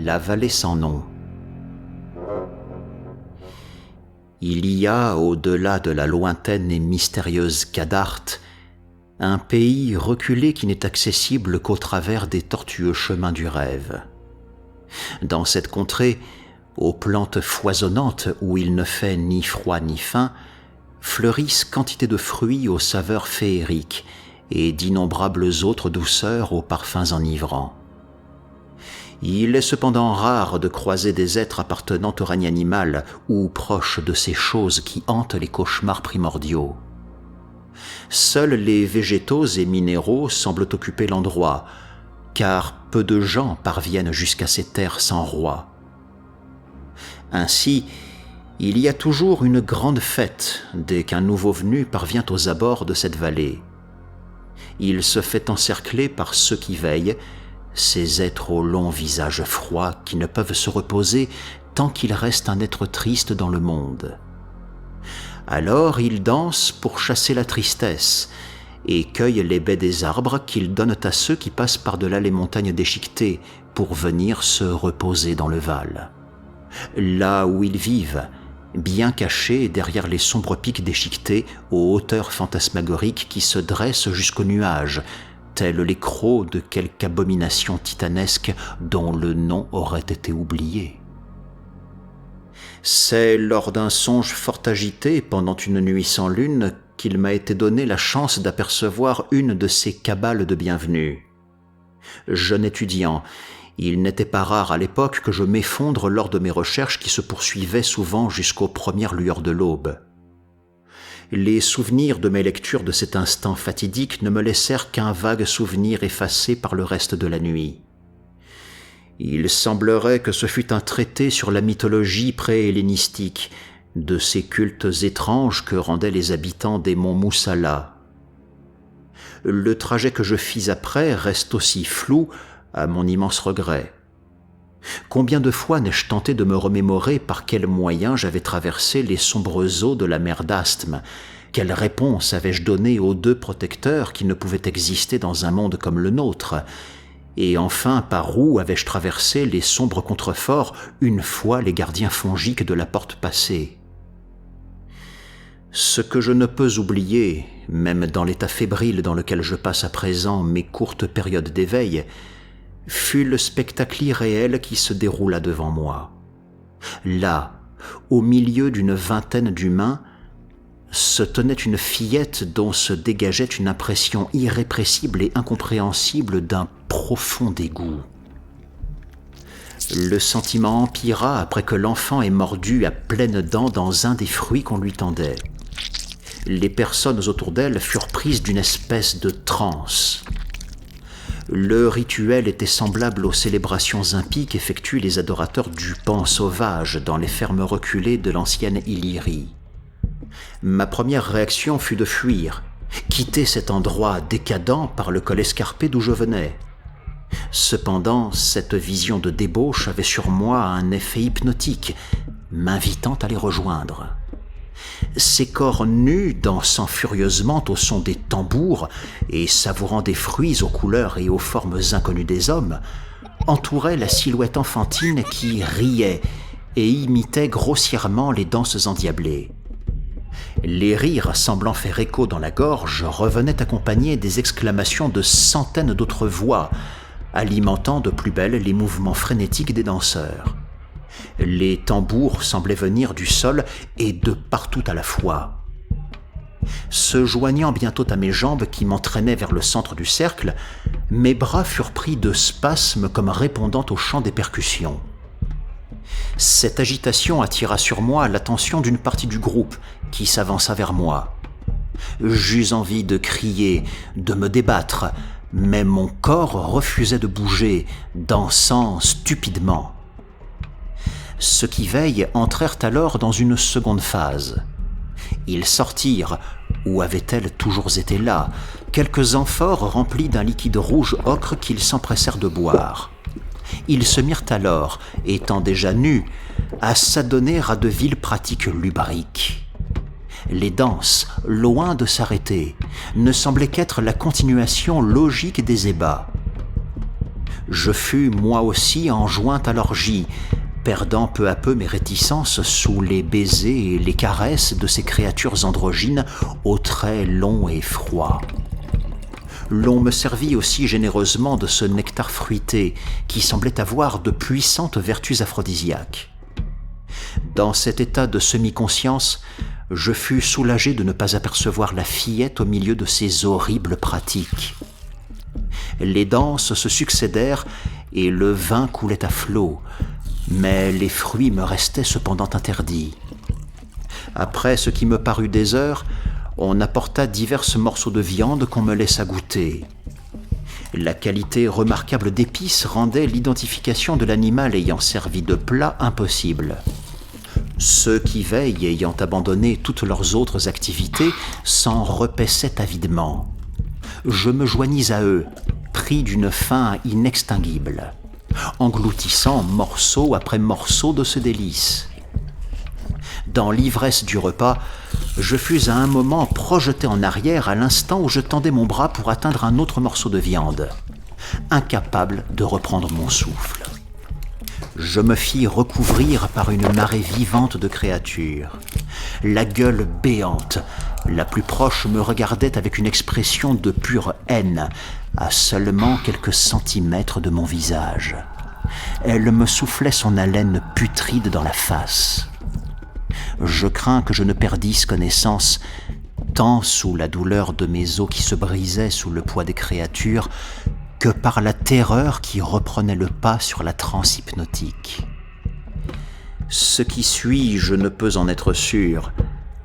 La vallée sans nom. Il y a, au-delà de la lointaine et mystérieuse Cadarte, un pays reculé qui n'est accessible qu'au travers des tortueux chemins du rêve. Dans cette contrée, aux plantes foisonnantes où il ne fait ni froid ni faim, fleurissent quantité de fruits aux saveurs féeriques et d'innombrables autres douceurs aux parfums enivrants. Il est cependant rare de croiser des êtres appartenant au règne animal ou proches de ces choses qui hantent les cauchemars primordiaux. Seuls les végétaux et minéraux semblent occuper l'endroit, car peu de gens parviennent jusqu'à ces terres sans roi. Ainsi, il y a toujours une grande fête dès qu'un nouveau venu parvient aux abords de cette vallée. Il se fait encercler par ceux qui veillent, ces êtres aux longs visages froids qui ne peuvent se reposer tant qu'il reste un être triste dans le monde. Alors il danse pour chasser la tristesse et cueille les baies des arbres qu'ils donnent à ceux qui passent par-delà les montagnes déchiquetées pour venir se reposer dans le Val. Là où ils vivent, bien cachés derrière les sombres pics déchiquetés aux hauteurs fantasmagoriques qui se dressent jusqu'aux nuages, tels les crocs de quelque abomination titanesque dont le nom aurait été oublié. C'est lors d'un songe fort agité pendant une nuit sans lune qu'il m'a été donné la chance d'apercevoir une de ces cabales de bienvenue. Jeune étudiant, il n'était pas rare à l'époque que je m'effondre lors de mes recherches qui se poursuivaient souvent jusqu'aux premières lueurs de l'aube. Les souvenirs de mes lectures de cet instant fatidique ne me laissèrent qu'un vague souvenir effacé par le reste de la nuit. Il semblerait que ce fût un traité sur la mythologie pré-hellénistique, de ces cultes étranges que rendaient les habitants des monts Moussala. Le trajet que je fis après reste aussi flou, à mon immense regret. Combien de fois n'ai-je tenté de me remémorer par quels moyens j'avais traversé les sombres eaux de la mer d'Asthme? Quelle réponse avais-je donnée aux deux protecteurs qui ne pouvaient exister dans un monde comme le nôtre? Et enfin, par où avais-je traversé les sombres contreforts une fois les gardiens fongiques de la porte passés? Ce que je ne peux oublier, même dans l'état fébrile dans lequel je passe à présent mes courtes périodes d'éveil, fut le spectacle irréel qui se déroula devant moi. Là, au milieu d'une vingtaine d'humains, se tenait une fillette dont se dégageait une impression irrépressible et incompréhensible d'un profond dégoût. Le sentiment empira après que l'enfant ait mordu à pleines dents dans un des fruits qu'on lui tendait. Les personnes autour d'elle furent prises d'une espèce de transe. Le rituel était semblable aux célébrations impies qu'effectuent les adorateurs du pan sauvage dans les fermes reculées de l'ancienne Illyrie. Ma première réaction fut de fuir, quitter cet endroit décadent par le col escarpé d'où je venais. Cependant, cette vision de débauche avait sur moi un effet hypnotique, m'invitant à les rejoindre. Ces corps nus, dansant furieusement au son des tambours et savourant des fruits aux couleurs et aux formes inconnues des hommes, entouraient la silhouette enfantine qui riait et imitait grossièrement les danses endiablées. Les rires semblant faire écho dans la gorge revenaient accompagnés des exclamations de centaines d'autres voix, alimentant de plus belle les mouvements frénétiques des danseurs. Les tambours semblaient venir du sol et de partout à la fois. Se joignant bientôt à mes jambes qui m'entraînaient vers le centre du cercle, mes bras furent pris de spasmes comme répondant au chant des percussions. Cette agitation attira sur moi l'attention d'une partie du groupe qui s'avança vers moi. J'eus envie de crier, de me débattre, mais mon corps refusait de bouger, dansant stupidement. Ceux qui veillent entrèrent alors dans une seconde phase. Ils sortirent, ou avaient-elles toujours été là, quelques amphores remplies d'un liquide rouge ocre qu'ils s'empressèrent de boire. Ils se mirent alors, étant déjà nus, à s'adonner à de viles pratiques lubriques. Les danses, loin de s'arrêter, ne semblaient qu'être la continuation logique des ébats. Je fus moi aussi enjoint à l'orgie, perdant peu à peu mes réticences sous les baisers et les caresses de ces créatures androgynes aux traits longs et froids. L'on me servit aussi généreusement de ce nectar fruité qui semblait avoir de puissantes vertus aphrodisiaques. Dans cet état de semi-conscience, je fus soulagé de ne pas apercevoir la fillette au milieu de ces horribles pratiques. Les danses se succédèrent et le vin coulait à flots, mais les fruits me restaient cependant interdits. Après ce qui me parut des heures, on apporta divers morceaux de viande qu'on me laissa goûter. La qualité remarquable d'épices rendait l'identification de l'animal ayant servi de plat impossible. Ceux qui veillent ayant abandonné toutes leurs autres activités s'en repaissaient avidement. Je me joignis à eux, pris d'une faim inextinguible, engloutissant morceau après morceau de ce délice. Dans l'ivresse du repas, je fus à un moment projeté en arrière à l'instant où je tendais mon bras pour atteindre un autre morceau de viande, incapable de reprendre mon souffle. Je me fis recouvrir par une marée vivante de créatures. La gueule béante, la plus proche me regardait avec une expression de pure haine, à seulement quelques centimètres de mon visage. Elle me soufflait son haleine putride dans la face. Je crains que je ne perdisse connaissance, tant sous la douleur de mes os qui se brisaient sous le poids des créatures, que par la terreur qui reprenait le pas sur la transe hypnotique. Ce qui suit, je ne peux en être sûr,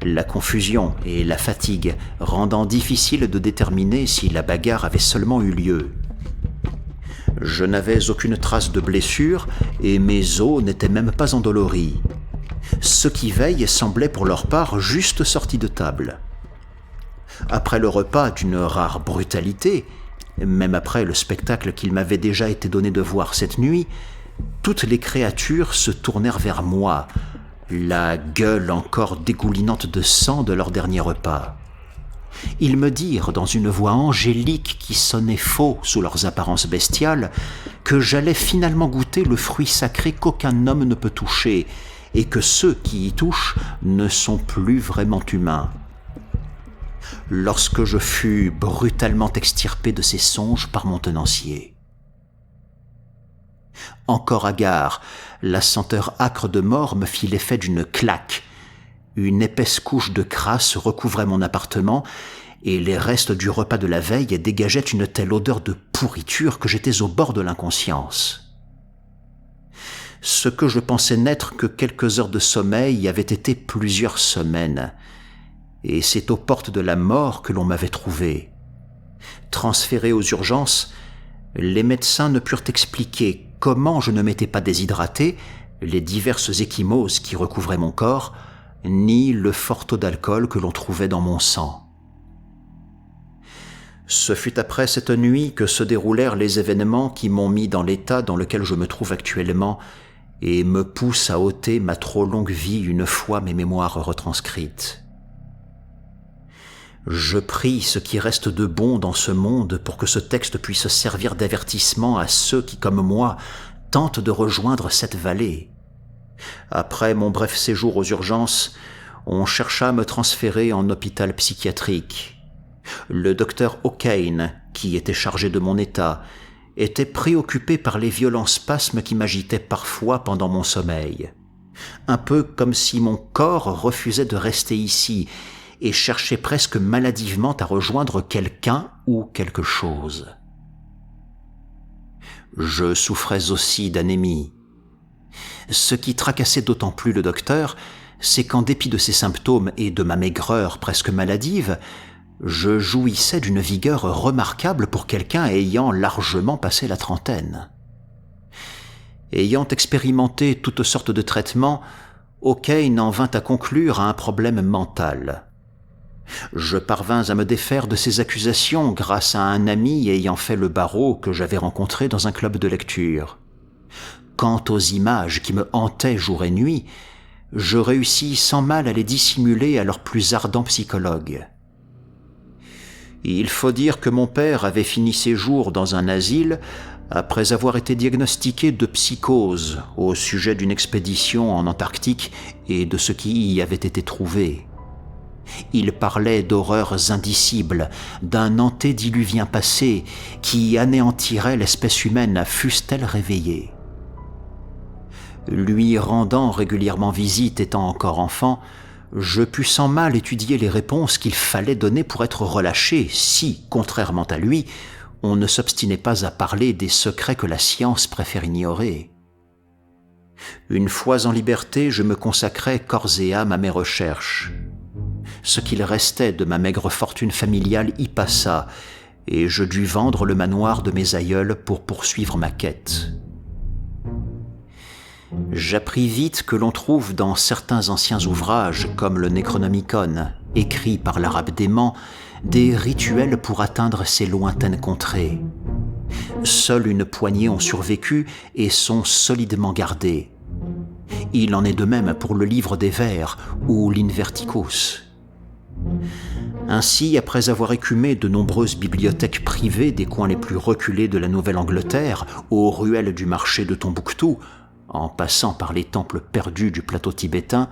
la confusion et la fatigue rendant difficile de déterminer si la bagarre avait seulement eu lieu. Je n'avais aucune trace de blessure et mes os n'étaient même pas endoloris. Ceux qui veillent semblaient pour leur part juste sortis de table. Après le repas d'une rare brutalité, même après le spectacle qu'il m'avait déjà été donné de voir cette nuit, toutes les créatures se tournèrent vers moi, la gueule encore dégoulinante de sang de leur dernier repas. Ils me dirent, dans une voix angélique qui sonnait faux sous leurs apparences bestiales, que j'allais finalement goûter le fruit sacré qu'aucun homme ne peut toucher, et que ceux qui y touchent ne sont plus vraiment humains. Lorsque je fus brutalement extirpé de ces songes par mon tenancier. Encore hagard, la senteur âcre de mort me fit l'effet d'une claque. Une épaisse couche de crasse recouvrait mon appartement et les restes du repas de la veille dégageaient une telle odeur de pourriture que j'étais au bord de l'inconscience. Ce que je pensais n'être que quelques heures de sommeil avait été plusieurs semaines, et c'est aux portes de la mort que l'on m'avait trouvé. Transféré aux urgences, les médecins ne purent expliquer comment je ne m'étais pas déshydraté, les diverses ecchymoses qui recouvraient mon corps, ni le fort taux d'alcool que l'on trouvait dans mon sang. Ce fut après cette nuit que se déroulèrent les événements qui m'ont mis dans l'état dans lequel je me trouve actuellement et me poussent à ôter ma trop longue vie une fois mes mémoires retranscrites. Je prie ce qui reste de bon dans ce monde pour que ce texte puisse servir d'avertissement à ceux qui, comme moi, tentent de rejoindre cette vallée. Après mon bref séjour aux urgences, on chercha à me transférer en hôpital psychiatrique. Le docteur O'Kane, qui était chargé de mon état, était préoccupé par les violents spasmes qui m'agitaient parfois pendant mon sommeil. Un peu comme si mon corps refusait de rester ici et cherchait presque maladivement à rejoindre quelqu'un ou quelque chose. Je souffrais aussi d'anémie. Ce qui tracassait d'autant plus le docteur, c'est qu'en dépit de ses symptômes et de ma maigreur presque maladive, Je jouissais d'une vigueur remarquable pour quelqu'un ayant largement passé la trentaine. Ayant expérimenté toutes sortes de traitements, O'Kane en vint à conclure à un problème mental. Je parvins à me défaire de ces accusations grâce à un ami ayant fait le barreau que j'avais rencontré dans un club de lecture. Quant aux images qui me hantaient jour et nuit, je réussis sans mal à les dissimuler à leur plus ardent psychologue. Il faut dire que mon père avait fini ses jours dans un asile après avoir été diagnostiqué de psychose au sujet d'une expédition en Antarctique et de ce qui y avait été trouvé. Il parlait d'horreurs indicibles, d'un antédiluvien passé qui anéantirait l'espèce humaine, fût-elle réveillée. Lui rendant régulièrement visite étant encore enfant, je pus sans mal étudier les réponses qu'il fallait donner pour être relâché si, contrairement à lui, on ne s'obstinait pas à parler des secrets que la science préfère ignorer. Une fois en liberté, je me consacrai corps et âme à mes recherches. Ce qu'il restait de ma maigre fortune familiale y passa, et je dus vendre le manoir de mes aïeuls pour poursuivre ma quête. J'appris vite que l'on trouve dans certains anciens ouvrages, comme le Necronomicon, écrit par l'arabe dément, des rituels pour atteindre ces lointaines contrées. Seule une poignée ont survécu et sont solidement gardés. Il en est de même pour le livre des vers ou l'Inverticus. Ainsi, après avoir écumé de nombreuses bibliothèques privées des coins les plus reculés de la Nouvelle-Angleterre, aux ruelles du marché de Tombouctou, en passant par les temples perdus du plateau tibétain,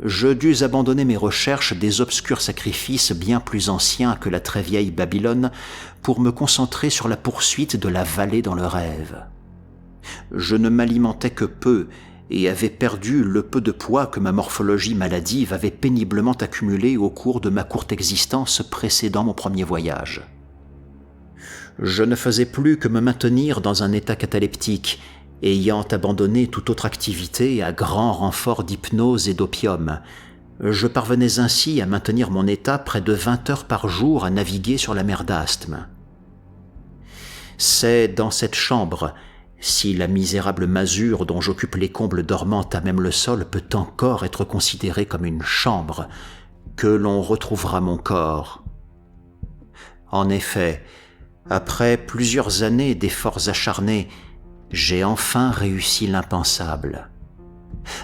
je dus abandonner mes recherches des obscurs sacrifices bien plus anciens que la très vieille Babylone pour me concentrer sur la poursuite de la vallée dans le rêve. Je ne m'alimentais que peu et avais perdu le peu de poids que ma morphologie maladive avait péniblement accumulé au cours de ma courte existence précédant mon premier voyage. Je ne faisais plus que me maintenir dans un état cataleptique, ayant abandonné toute autre activité à grand renfort d'hypnose et d'opium. Je parvenais ainsi à maintenir mon état près de 20 heures par jour à naviguer sur la mer d'Asthme. C'est dans cette chambre, si la misérable masure dont j'occupe les combles dormantes à même le sol peut encore être considérée comme une chambre, que l'on retrouvera mon corps. En effet, après plusieurs années d'efforts acharnés, j'ai enfin réussi l'impensable.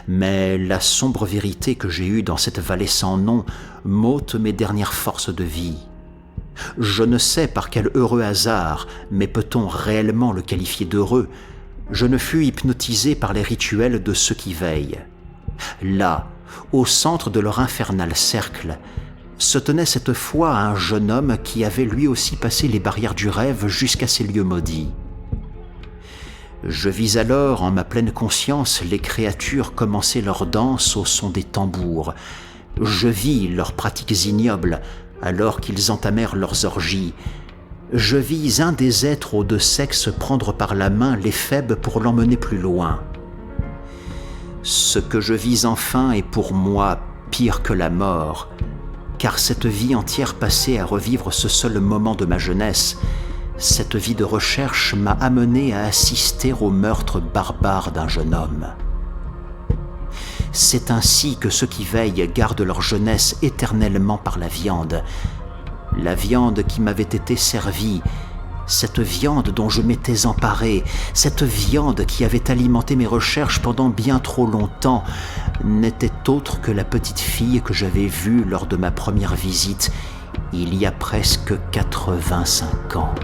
Mais la sombre vérité que j'ai eue dans cette vallée sans nom m'ôte mes dernières forces de vie. Je ne sais par quel heureux hasard, mais peut-on réellement le qualifier d'heureux, je ne fus hypnotisé par les rituels de ceux qui veillent. Là, au centre de leur infernal cercle, se tenait cette fois un jeune homme qui avait lui aussi passé les barrières du rêve jusqu'à ces lieux maudits. Je vis alors en ma pleine conscience les créatures commencer leur danse au son des tambours. Je vis leurs pratiques ignobles alors qu'ils entamèrent leurs orgies. Je vis un des êtres aux deux sexes prendre par la main l'éphèbe pour l'emmener plus loin. Ce que je vis enfin est pour moi pire que la mort, car cette vie entière passée à revivre ce seul moment de ma jeunesse, cette vie de recherche m'a amené à assister au meurtre barbare d'un jeune homme. C'est ainsi que ceux qui veillent gardent leur jeunesse éternellement par la viande qui m'avait été servie, cette viande dont je m'étais emparé, cette viande qui avait alimenté mes recherches pendant bien trop longtemps, n'était autre que la petite fille que j'avais vue lors de ma première visite, il y a presque 85 ans.